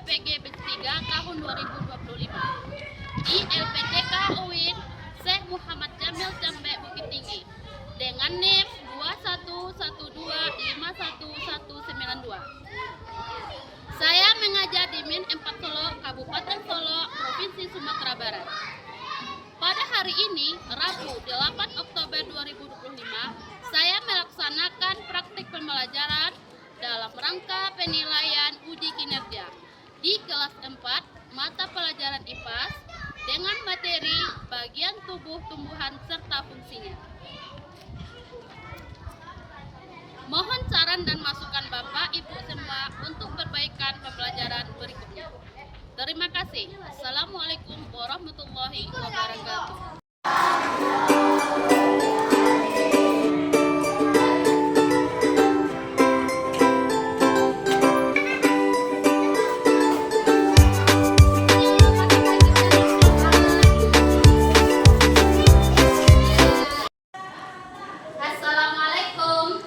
PPG Batch 3 tahun 2025 di LPTK UIN Syekh Muhammad Jamil Jambe Bukit Tinggi dengan NIM 2112519192. Saya mengajar di Min 4 Solo, Kabupaten Solo, Provinsi Sumatera Barat. Pada hari ini, Rabu 8 Oktober 2025, saya melaksanakan praktik pembelajaran dalam rangka penilaian uji kinerja di kelas 4 mata pelajaran IPAS dengan materi bagian tubuh tumbuhan serta fungsinya. Mohon saran dan masukan Bapak Ibu semua untuk perbaikan pembelajaran berikutnya. Terima kasih. Assalamualaikum warahmatullahi wabarakatuh. Assalamualaikum.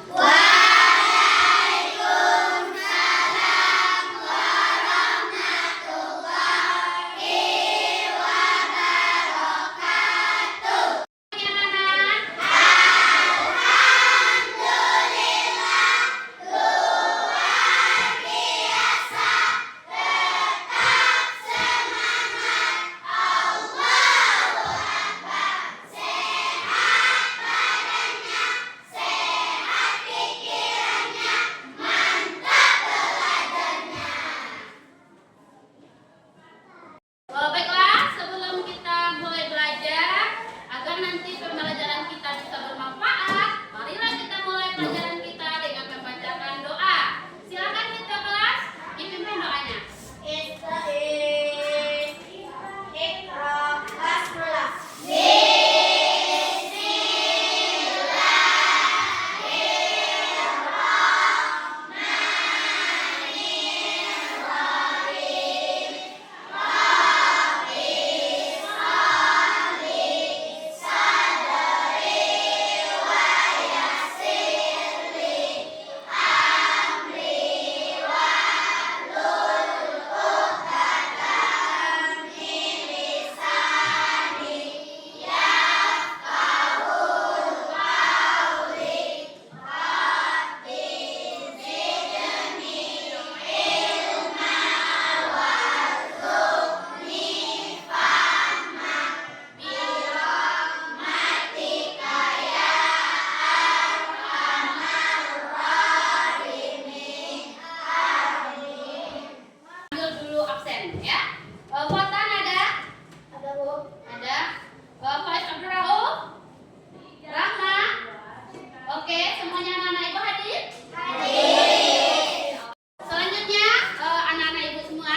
Baiklah, sebelum kita mulai belajar, agar nanti pembelajaran kita bisa bermanfaat, marilah kita mulai pelajaran kita dengan membacakan doa. Silakan kita kelas, dipimpin doanya. Ambil dulu absen ya. Fatan ada? Ada Bu. Ada. Faiz Abdul Rauf? Rahma? Oke, semuanya anak-anak Ibu hadir? Hadir. Selanjutnya anak-anak Ibu semua,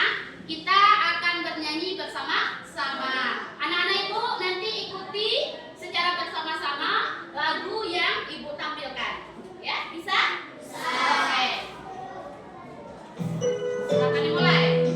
kita akan bernyanyi bersama-sama. Anak-anak Ibu nanti ikuti secara bersama-sama lagu yang Ibu tampilkan. Ya, bisa? Bisa. Oke. Silakan dimulai.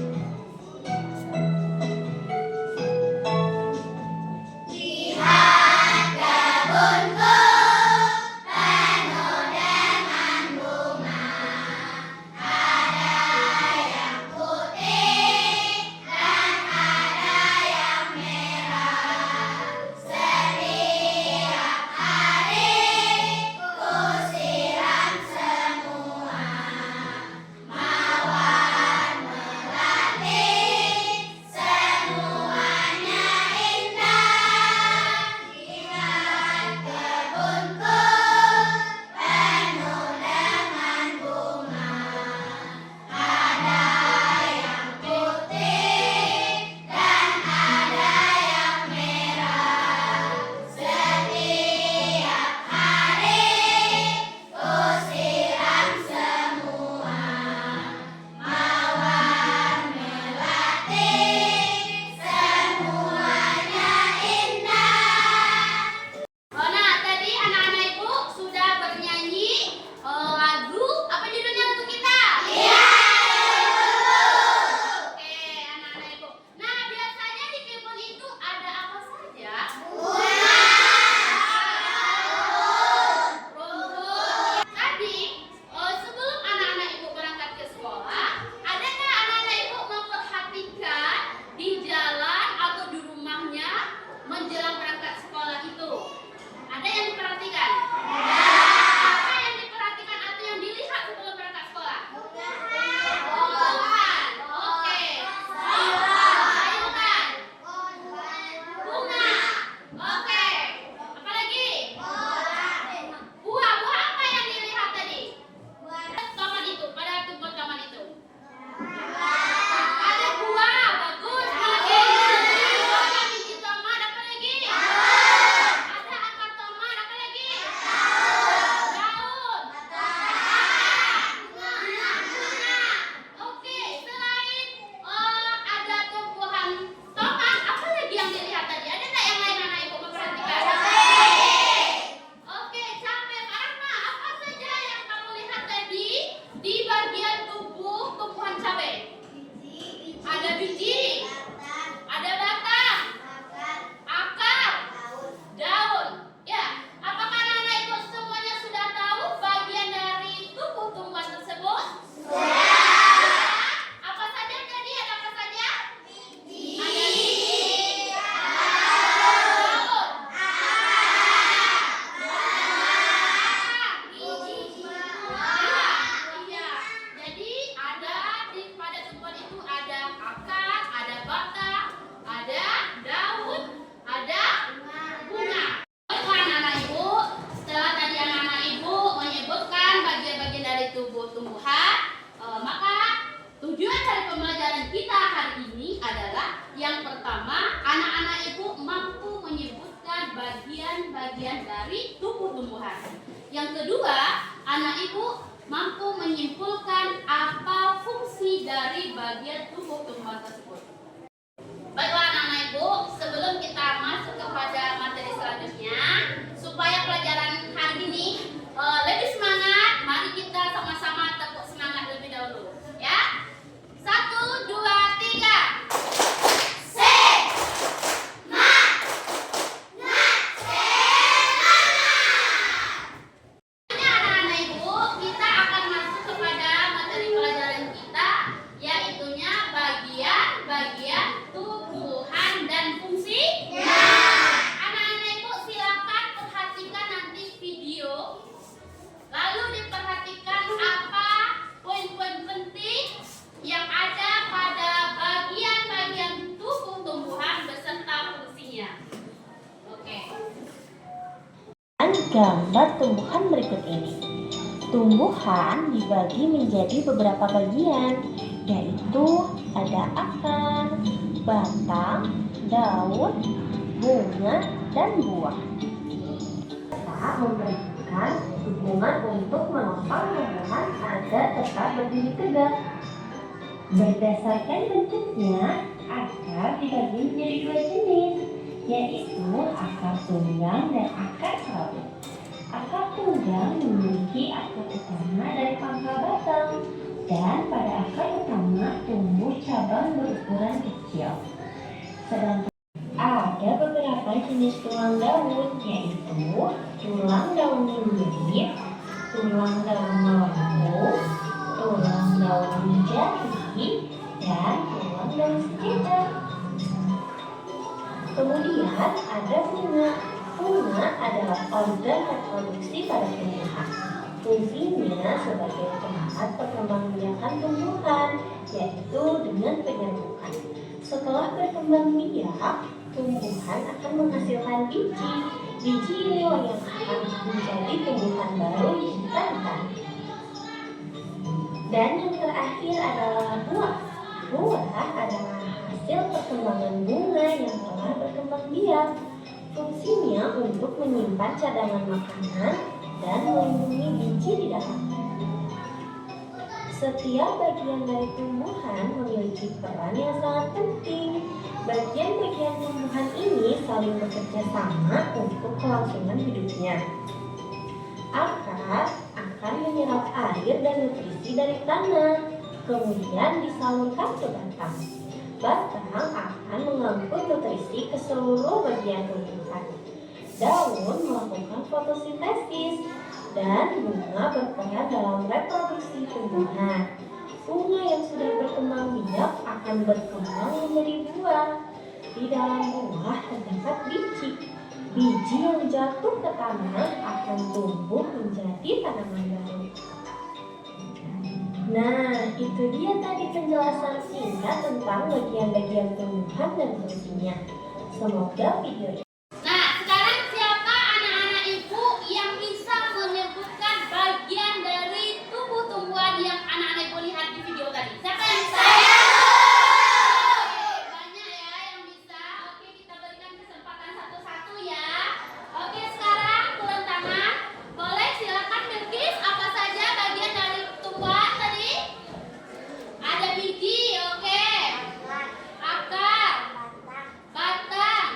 bagian dari tubuh tumbuhan. Yang kedua, anak ibu mampu menyimpulkan apa fungsi dari bagian tubuh tumbuhan tersebut. Baiklah anak-anak ibu, sebelum kita masuk kepada materi selanjutnya, supaya pelajaran hari ini lebih semangat, mari kita sama-sama tepuk semangat lebih dahulu. Ya, 1, 2, 3. Gambar tumbuhan berikut ini. Tumbuhan dibagi menjadi beberapa bagian, yaitu ada akar, batang, daun, bunga, dan buah. Kita memberikan dukungan untuk menopang tumbuhan agar tetap berdiri tegak. Berdasarkan bentuknya, akar dibagi menjadi dua jenis, yaitu akar tunggang dan akar serabut. Akar tunggang memiliki akar utama dari pangkal batang, dan pada akar utama tumbuh cabang berukuran kecil. Sedangkan ada beberapa jenis tulang daun, yaitu tulang daun limbit, tulang daun melengkung, tulang daun jati, dan tulang daun sekitar. Kemudian ada bunga. Bunga adalah organ reproduksi pada tumbuhan. Fungsinya sebagai tempat perkembangbiakan tumbuhan, yaitu dengan penyerbukan. Setelah berkembang biak, tumbuhan akan menghasilkan biji. Biji inilah yang akan menjadi tumbuhan baru yang ditanam. Dan yang terakhir adalah buah. Buah adalah hasil perkembangan bunga yang telah berkembang biak. Fungsinya untuk menyimpan cadangan makanan dan melindungi biji di dalamnya. Setiap bagian dari tumbuhan memiliki peran yang sangat penting. Bagian-bagian tumbuhan ini saling bekerja sama untuk kelangsungan hidupnya. Akar akan menyerap air dan nutrisi dari tanah, kemudian disalurkan ke batang. Batang akan mengangkut nutrisi ke seluruh bagian tumbuhan. Daun melakukan fotosintesis dan bunga berperan dalam reproduksi tumbuhan. Bunga yang sudah berkembang biak akan berkembang menjadi buah. Di dalam buah terdapat biji. Biji yang jatuh ke tanah akan tumbuh menjadi tanaman baru. Nah, itu dia tadi penjelasan singkat tentang bagian-bagian tumbuhan dan fungsinya. Semoga video ini. Nah, sekarang siapa anak-anak ibu yang bisa menyebutkan bagian dari tubuh tumbuhan yang anak-anak ibu lihat di video tadi? Siapa yang bisa? Banyak ya yang bisa. Oke, kita berikan kesempatan satu-satu ya. Oke, sekarang turun tangan. Boleh silakan Bilkis, apa saja bagian dari tumbuhan tadi? Ada biji, oke. Akar, batang,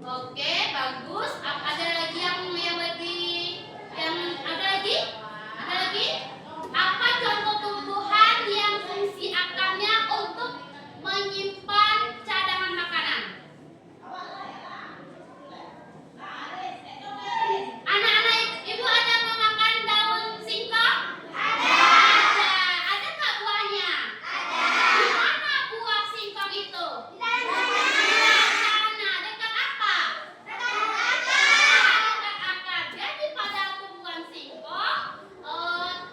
Oke, bagus. Ada lagi yang lebih ada lagi? Ada lagi? Apa contoh tumbuhan yang fungsi akarnya untuk menyimpan cadangan makanan? Anak-anak ibu ada memakan daun singkong? Ada. Ada nggak buahnya? Ada. Di mana buah singkong itu? Di sana. Dekat apa? Dekat akar. Jadi pada tumbuhan singkong,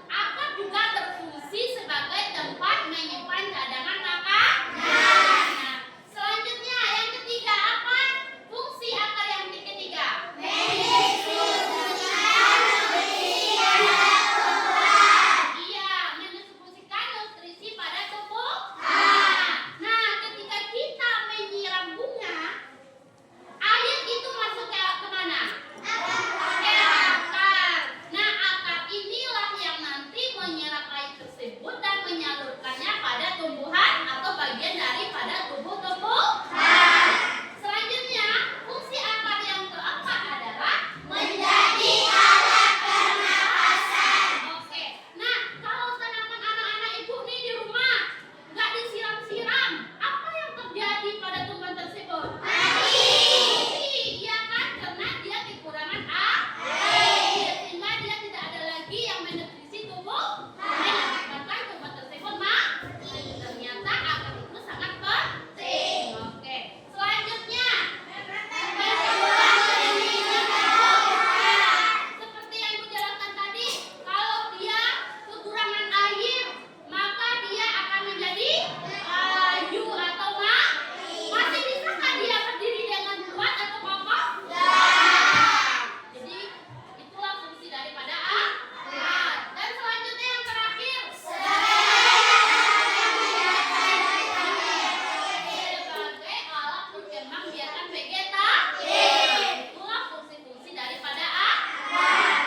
akar juga berfungsi sebagai tempat menyimpan cadangan makanan. Nah, selanjutnya yang ketiga apa? Fungsi akar yang ketiga. Iya, mendistribusikan nutrisi pada tumbuhan. Nah, ketika kita menyiram bunga, air itu masuk ke mana? Ke akar. Nah, akar inilah yang nanti menyerap air tersebut dan menyalurkannya pada tumbuhan atau bagian daripada tumbuh-tumbuhan. Selanjutnya, fungsi akar yang keempat adalah menjadi alat pernapasan. Oke. Nah, kalau tanaman anak-anak ibu nih di rumah nggak disiram-siram, apa yang terjadi pada tumbuhan tersebut? Mati. Iya kan? Karena dia kekurangan air, sehingga dia tidak ada lagi yang menutrisi tubuh, menyebabkan tumbuhan tersebut mati. Ternyata akar itu sangat penting. Oke. Selanjutnya, seperti yang ibu jelaskan tadi, kalau dia kekurangan air, maka dia akan menjadi layu atau masih bisakah dia berdiri dengan kuat atau kokoh? Jadi itulah fungsi daripada akar. Dan selanjutnya yang terakhir, sebagai alat berkembang biakan vegetasi. Itulah fungsi-fungsi daripada akar.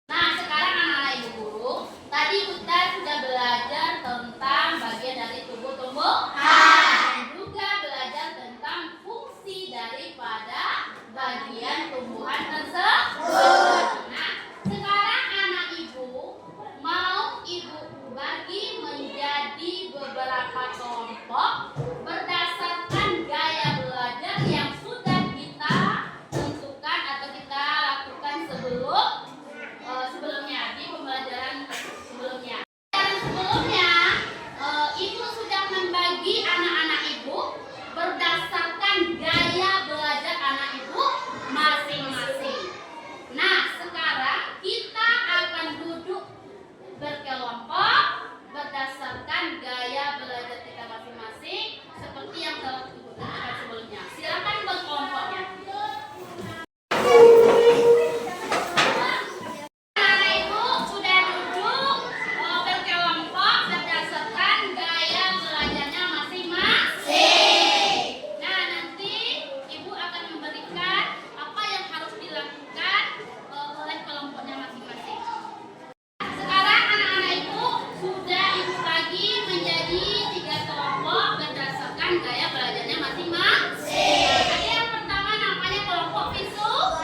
Nah, sekarang anak-anak ibu guru, tadi kita sudah belajar tentang bagian dari tubuh tumbuhan dan juga belajar tentang fungsi daripada bagian tumbuhan tersebut. Nah, sekarang anak ibu mau ibu bagi menjadi beberapa kelompok berdasarkan gaya belajar yang sudah kita tentukan atau kita lakukan sebelumnya di pembelajaran sebelumnya. Sebelumnya, ibu sudah membagi anak-anak ibu berdasarkan gaya belajar anak ibu masing-masing. Nah, sekarang kita akan duduk berkelompok berdasarkan gaya belajar kita masing-masing seperti yang telah ibu tentukan sebelumnya. Silakan berkelompoknya. Anak ibu sudah duduk berkelompok berdasarkan gaya belajarnya masing-masing. Nah, nanti ibu akan memberikan apa yang harus dilakukan oleh kelompoknya masing-masing. Sekarang anak-anak ibu sudah ibu bagi menjadi 3 kelompok berdasarkan gaya belajarnya masing-masing. Ada yang pertama namanya kelompok visual.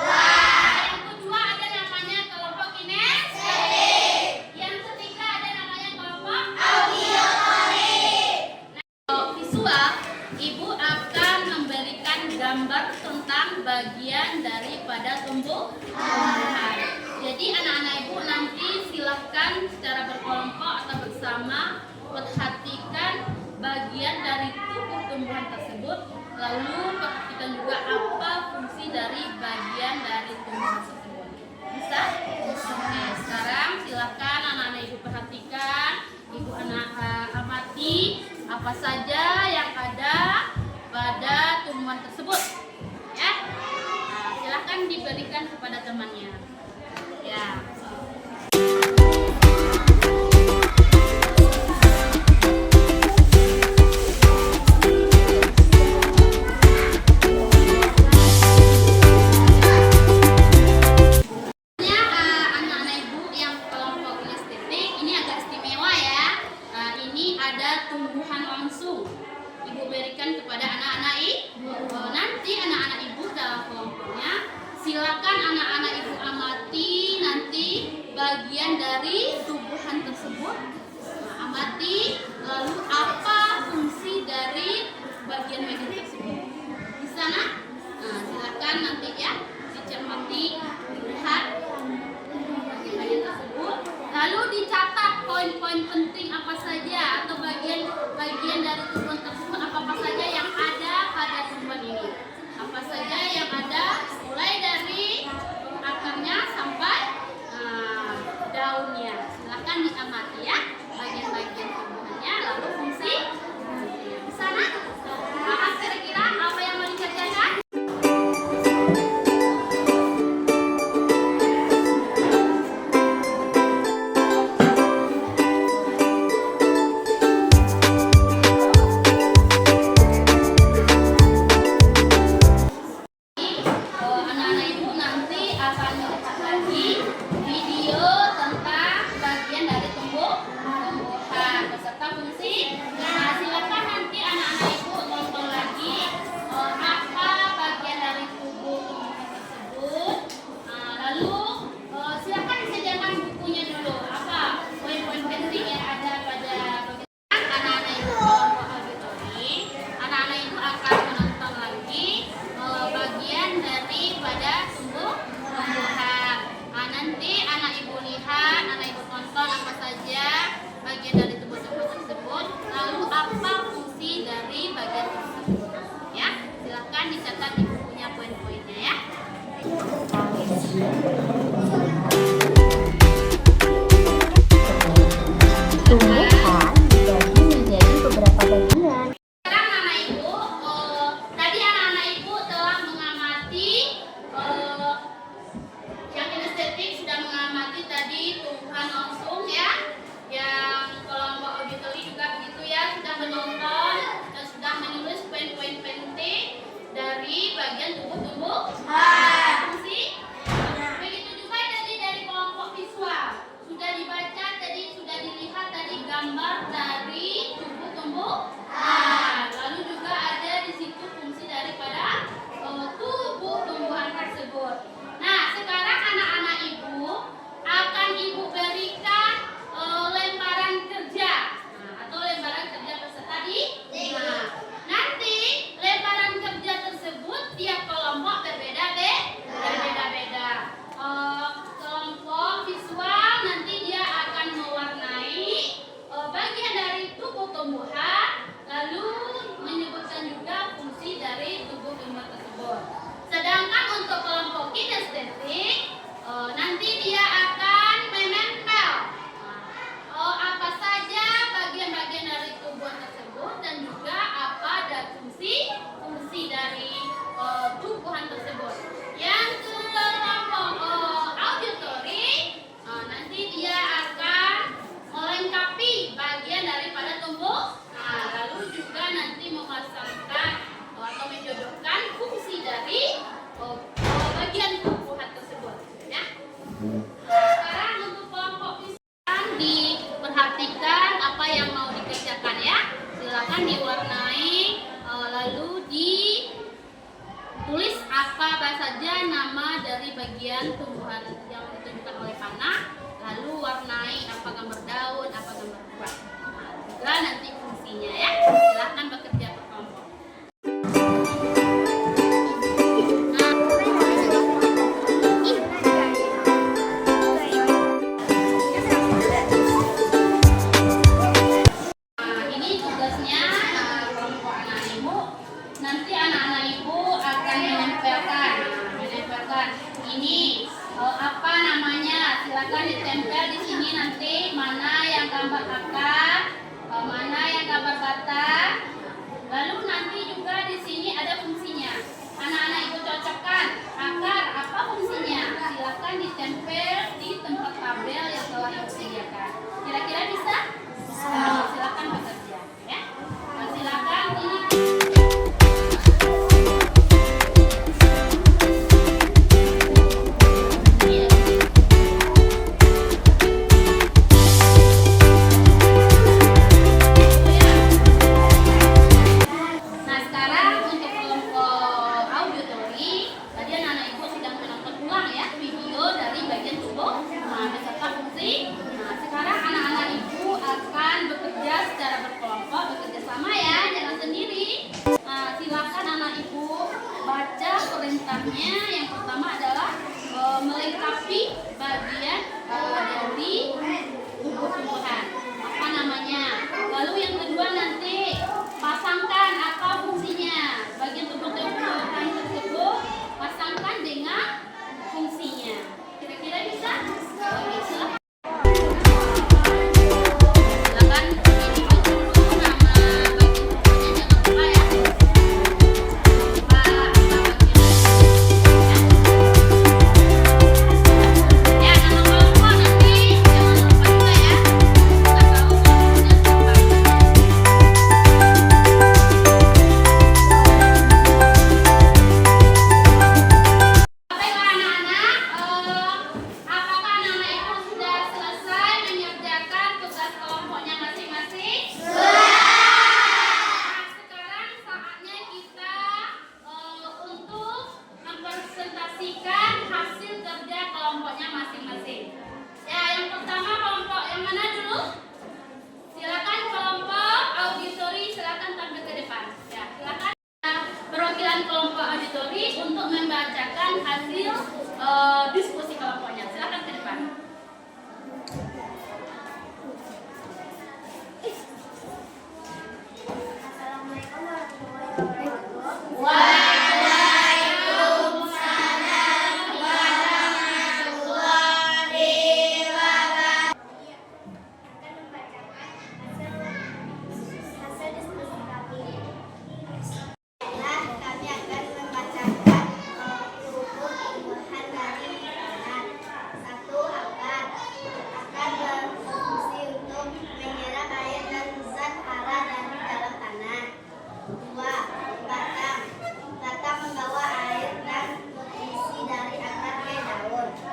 Yang kedua ada namanya kelompok kinestetik. Yang ketiga ada namanya kelompok auditorik. Nah, visual, ibu akan memberikan gambar tentang bagian daripada tumbuhan. Jadi anak-anak ibu nanti silahkan secara berkelompok atau bersama perhatikan bagian dari tubuh tumbuhan tersebut, lalu perhatikan juga apa fungsi dari bagian dari tumbuhan tersebut. Bisa? Oke, sekarang silahkan anak-anak ibu perhatikan, ibu amati apa saja yang ada pada tumbuhan tersebut. Ya, nah, silahkan diberikan kepada temannya. Ya. Anak-anak ibu yang kelompok kinestetik ini agak istimewa ya. Ini ada tumbuhan langsung ibu berikan kepada anak-anak ibu. Nanti anak-anak ibu silakan anak-anak ibu amati nanti bagian dari tumbuhan tersebut. Amati, lalu apa fungsi dari bagian-bagian tersebut. Di sana, silakan nanti ya dicermati, dilihat bagian-bagian tersebut. Lalu dicatat poin-poin penting apa saja atau bagian dari tumbuhan tersebut apa saja yang ada pada tumbuhan ini. Apa saja yang ada mulai dari akarnya sampai daunnya. Silakan diamati ya bagian-bagian tumbuhannya lalu fungsi. Di sana, kira-kira apa yang mau dikerjakan? Anak-anak ibu nanti akan melihat lagi video tentang bagian dari tumbuhan beserta fungsi. Nah, silakan nanti anak-anak ibu nonton lagi apa bagian dari tubuh tumbuhan tersebut. Lalu silakan disediakan bukunya dulu. Apa poin-poin penting yang ada pada bagian anak-anak ibu kelompok auditori. Anak-anak ibu akan menonton lagi bagian daripada tumbuhan. Nanti anak ibu lihat, anak ibu tonton apa saja bagian dari tumbuh-tumbuhan tersebut, lalu apa fungsi dari bagian tersebut. Ya, silakan dicatat di bukunya poin-poinnya ya. Tumbuhan dibagi menjadi beberapa bagian. Sekarang anak ibu, tadi anak-anak ibu telah mengamati yang kinestetik sudah mengamati tadi tumbuhan langsung ya. Yang kelompok auditori juga begitu ya, sudah menonton dan sudah menulis poin-poin penting dari bagian tubuh fungsi. Begitu juga tadi dari kelompok visual sudah dibaca tadi, sudah dilihat tadi gambar dari tumbuh-tumbuhan. Lalu juga ada di situ fungsi daripada tumbuh-tumbuhan tersebut. Nah, sekarang anak-anak ibu akan ibu berikan lembaran kerja atau lembaran kerja peserta di. Nanti lembaran kerja tersebut tiap kelompok berbeda-beda. Kelompok visual nanti dia akan mewarnai bagian dari tubuh tumbuhan, lalu menyebutkan juga fungsi dari tubuh tumbuhan tersebut. Sedangkan untuk kelompok kinestetik nanti dia akan menempel apa saja bagian-bagian dari tubuhan tersebut dan juga apa dan fungsi dari tubuhan tersebut. Yang kelompok auditori nanti dia akan melengkapi bagian daripada tumbuh, lalu juga nanti memasangkan atau menjodohkan fungsi dari bagian tumbuhan tersebut ya. Sekarang untuk kelompok visual diperhatikan apa yang mau dikerjakan ya. Silakan diwarnai lalu ditulis apa saja nama dari bagian tumbuhan yang ditunjukkan oleh panah, lalu warnai apa gambar daun, apa gambar buah. Juga nanti fungsinya ya. Silakan bekerja berkelompok. Ini tugasnya kelompok anak ibu. Nanti anak-anak ibu akan menempelkan ini apa namanya. Silakan ditempel di sini nanti mana yang gambar akar, mana yang gambar batang. Lalu nanti juga di sini ada fungsinya. Anak-anak ibu cocokkan akar apa fungsinya. Silakan ditempel di tempat tabel yang telah ibu sediakan. Kira-kira bisa? Silakan bekerja ya. Silakan ini. Nah, sekarang untuk kelompok auditori, tadi anak-anak ibu sedang menonton dasarnya yang pertama adalah melengkapi bagian dari tumbuh-tumbuhan. Apa namanya? Lalu yang kedua nanti pasangkan apa fungsinya. Bagian tumbuh-tumbuhan tersebut pasangkan dengan fungsinya. Kira-kira bisa? Oke, silakan. Silakan ini dulu nama bagian tumbuhnya, jangan lupa ya. Ya, nama kelompok nanti jangan lupa juga ya. Kita tahu kelompoknya siapa. Baiklah anak-anak, apakah anak-anak itu sudah selesai mengerjakan tugas kelompoknya masing-masing? Nah, sekarang saatnya kita untuk mempresentasikan hasil kerja kelompoknya masing-masing. Ya, yang pertama kelompok yang mana dulu? Silakan kelompok auditori, silakan tampil ke depan. Ya, silakan perwakilan kelompok auditori untuk membacakan hasil diskusi kelompoknya. Silakan ke depan. Assalamualaikum warahmatullahi wabarakatuh. Akan membacakan hasil diskusi kami. Kami akan membacakan rukun tumbuhan dari makanan. 1. Akar. Akar berfungsi untuk menyerap air dan zat hara dari dalam tanah. 2. Batang. Batang membawa air dan nutrisi dari akar ke daun. 3.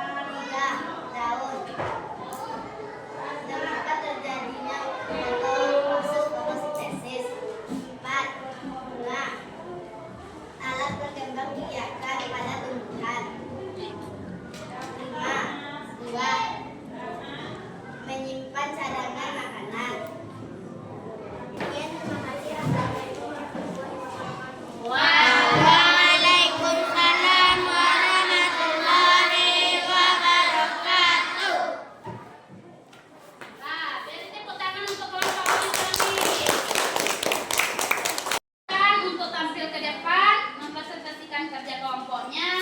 Daun. Tempat terjadinya atau proses fotosintesis. 4. Bunga. Alat berkembang biakan pada tumbuhan. 5. Buah. Menyimpan cadangan makanan. Sekian, terima kasih. Assalamualaikum warahmatullahi wabarakatuh. Waalaikumsalam warahmatullahi wabarakatuh. Nah, beri tepuk tangan untuk kelompok auditori. Untuk tampil ke depan mempresentasikan kerja kelompoknya